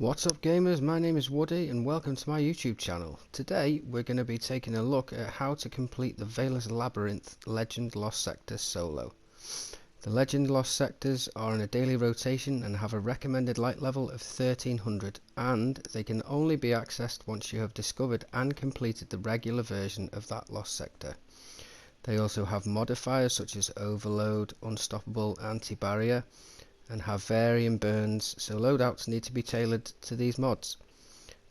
What's up gamers, my name is Woody and welcome to my YouTube channel. Today we're going to be taking a look at how to complete the Veles Labyrinth Legend Lost Sector solo. The Legend Lost Sectors are in a daily rotation and have a recommended light level of 1300, and they can only be accessed once you have discovered and completed the regular version of that lost sector. They also have modifiers such as overload, unstoppable, anti-barrier, and have varying burns, so loadouts need to be tailored to these mods.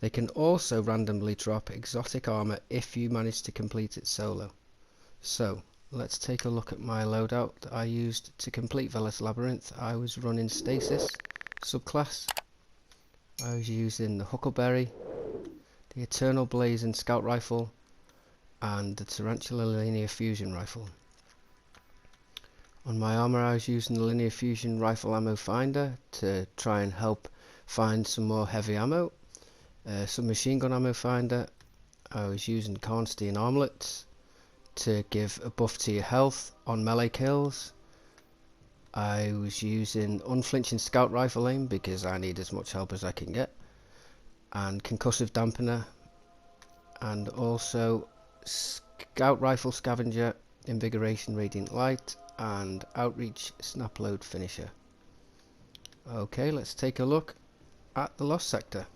They can also randomly drop exotic armor if you manage to complete it solo. So let's take a look at my loadout that I used to complete Veles Labyrinth. I was running Stasis subclass. I was using the Huckleberry, the Eternal Blazing Scout Rifle, and the Tarantula Linear Fusion Rifle. On my armour I was using the Linear Fusion Rifle Ammo Finder to try and help find some more heavy ammo. Some machine gun ammo finder. I was using Karnstein armlets to give a buff to your health on melee kills. I was using unflinching scout rifle aim because I need as much help as I can get, and concussive dampener, and also scout rifle scavenger, invigoration radiant light, and outreach snap load finisher. Okay, let's take a look at the lost sector.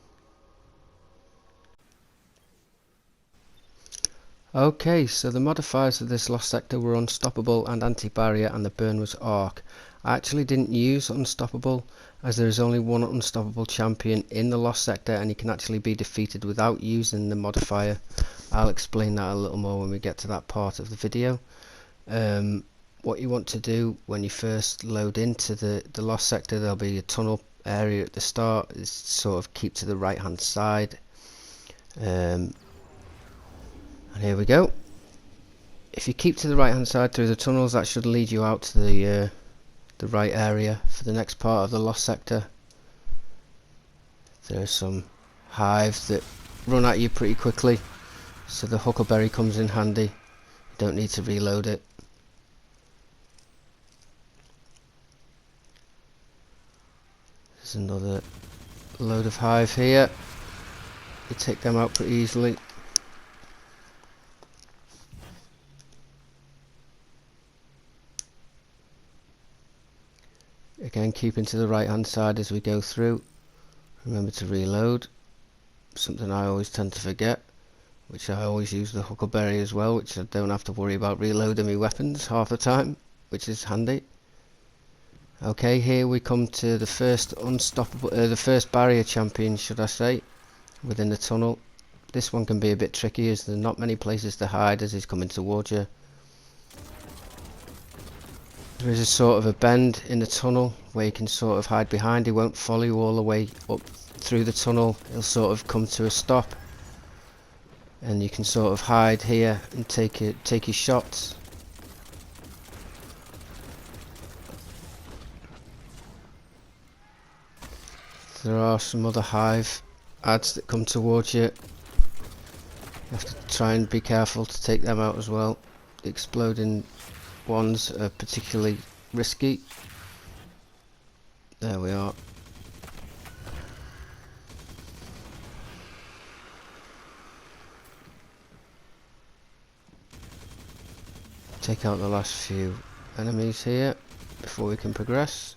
Okay, so the modifiers of this lost sector were unstoppable and anti-barrier, and the burn was arc. I actually didn't use unstoppable as there is only one unstoppable champion in the lost sector and he can actually be defeated without using the modifier. I'll explain that a little more when we get to that part of the video. What you want to do when you first load into the lost sector, there'll be a tunnel area at the start. Is sort of keep to the right hand side, and here we go. If you keep to the right hand side through the tunnels, that should lead you out to the right area for the next part of the lost sector. There's some hives that run at you pretty quickly, so the Huckleberry comes in handy. You don't need to reload it. There's another load of hive here. You take them out pretty easily. Again, keeping to the right hand side as we go through. Remember to reload, something I always tend to forget, which I always use the Huckleberry as well, which I don't have to worry about reloading my weapons half the time, which is handy. Okay, here we come to the first unstoppable, the first barrier champion, should I say, within the tunnel. This one can be a bit tricky as there's not many places to hide as he's coming towards you. There is a sort of a bend in the tunnel where you can sort of hide behind. He won't follow you all the way up through the tunnel. He'll sort of come to a stop, and you can sort of hide here and take your shots. There are some other hive ads that come towards you. You have to try and be careful to take them out as well. The exploding ones are particularly risky. There we are. Take out the last few enemies here before we can progress.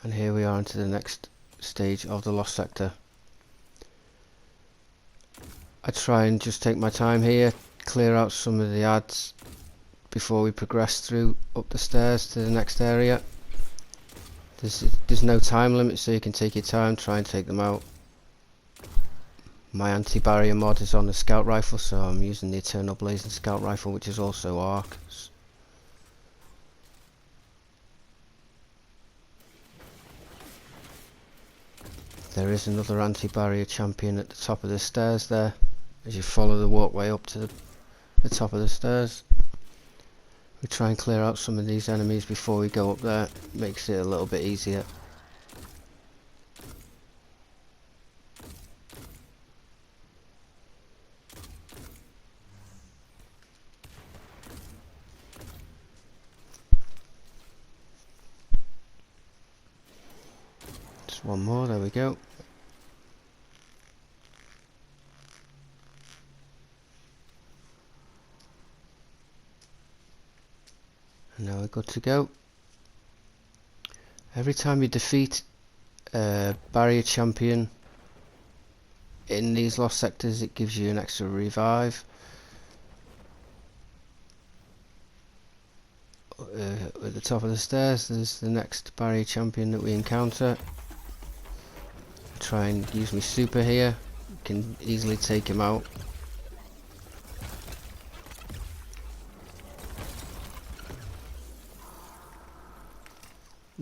And here we are into the next stage of the lost sector. I try and just take my time here, clear out some of the ads before we progress through up the stairs to the next area. There's no time limit, so you can take your time, try and take them out. My anti-barrier mod is on the scout rifle, so I'm using the Eternal Blazing Scout Rifle, which is also arc. There is another anti-barrier champion at the top of the stairs there, as you follow the walkway up to the top of the stairs. We try and clear out some of these enemies before we go up there, makes it a little bit easier. one more, there we go. And now we're good to go. Every time you defeat a barrier champion in these lost sectors, it gives you an extra revive. At the top of the stairs there's the next barrier champion that we encounter. Try and use my super here, can easily take him out.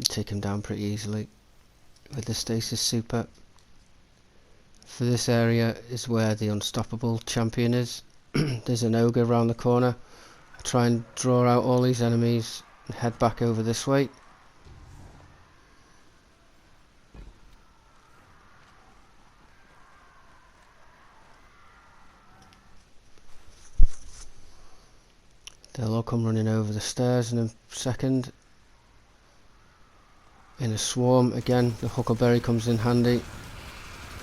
Take him down pretty easily with the stasis super. For this area is where the unstoppable champion is. There's an ogre around the corner. I try and draw out all these enemies and head back over this way. They'll all come running over the stairs in a second. In a swarm again, the huckleberry comes in handy.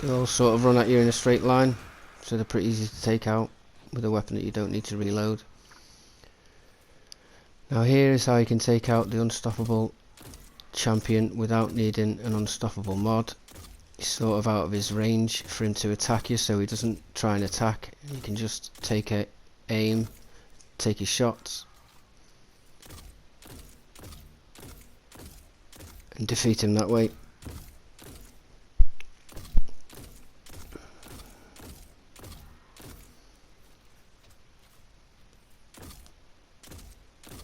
They all sort of run at you in a straight line, so they're pretty easy to take out with a weapon that you don't need to reload. Now here is how you can take out the unstoppable champion without needing an unstoppable mod. He's sort of out of his range for him to attack you, so he doesn't try and attack. You can just take aim, take his shots, and defeat him that way.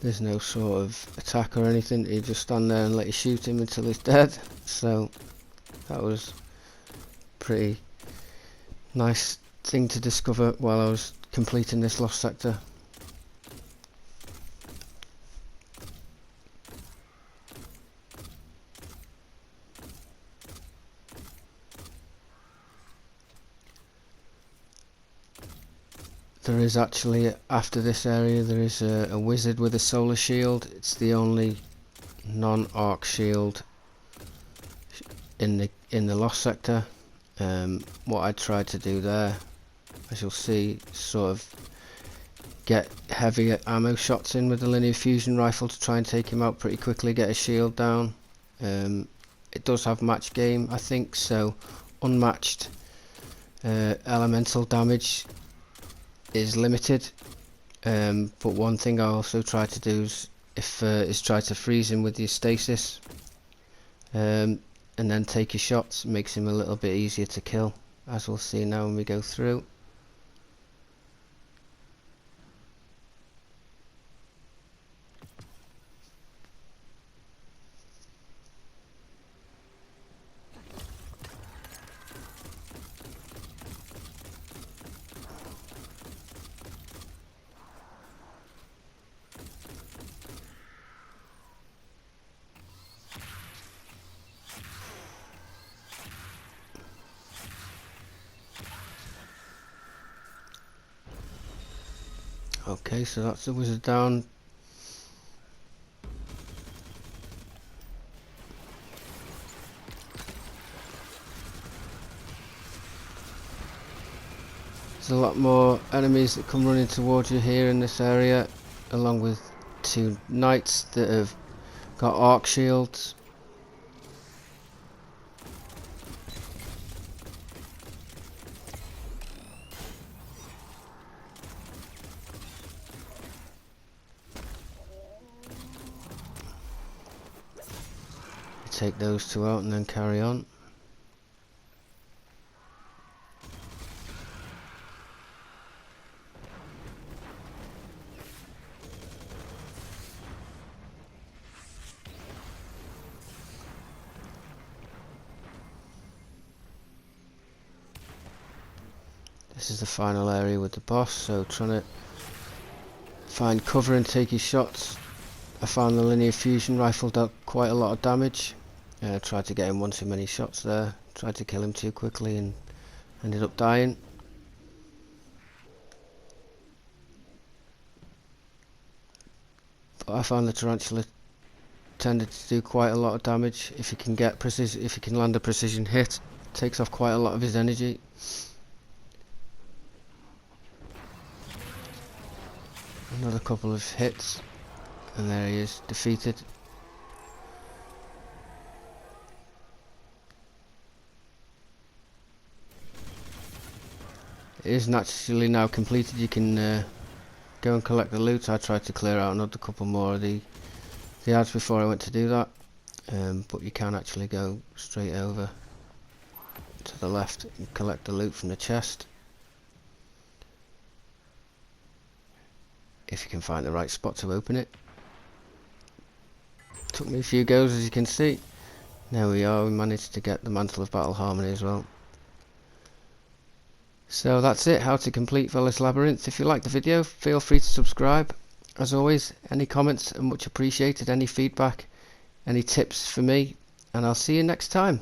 There's no sort of attack or anything, you just stand there and let you shoot him until he's dead. So that was pretty nice thing to discover while I was completing this lost sector. There is actually, after this area, there is a wizard with a solar shield. It's the only non-arc shield in the lost sector. What I tried to do there, as you'll see, sort of get heavy ammo shots in with the linear fusion rifle to try and take him out pretty quickly, get his shield down. It does have match game, I think, so unmatched elemental damage is limited, but one thing I also try to do is try to freeze him with your stasis, and then take your shots. It makes him a little bit easier to kill, as we'll see now when we go through. Okay, so that's the wizard down. There's a lot more enemies that come running towards you here in this area, along with two knights that have got arc shields. Take those two out and then carry on. This is the final area with the boss, so trying to find cover and take his shots. I found the linear fusion rifle dealt quite a lot of damage. Tried to get him one too many shots there, tried to kill him too quickly and ended up dying. But I found the tarantula tended to do quite a lot of damage if you can get precision. If you can land a precision hit, takes off quite a lot of his energy. Another couple of hits, and there he is, defeated. It is naturally now completed. You can go and collect the loot. I tried to clear out another couple more of the ads before I went to do that, but you can actually go straight over to the left and collect the loot from the chest, if you can find the right spot to open it. Took me a few goes, as you can see. There we are, we managed to get the Mantle of Battle Harmony as well. So that's it, how to complete Veles Labyrinth. If you liked the video, feel free to subscribe. As always, any comments are much appreciated, any feedback, any tips for me, and I'll see you next time.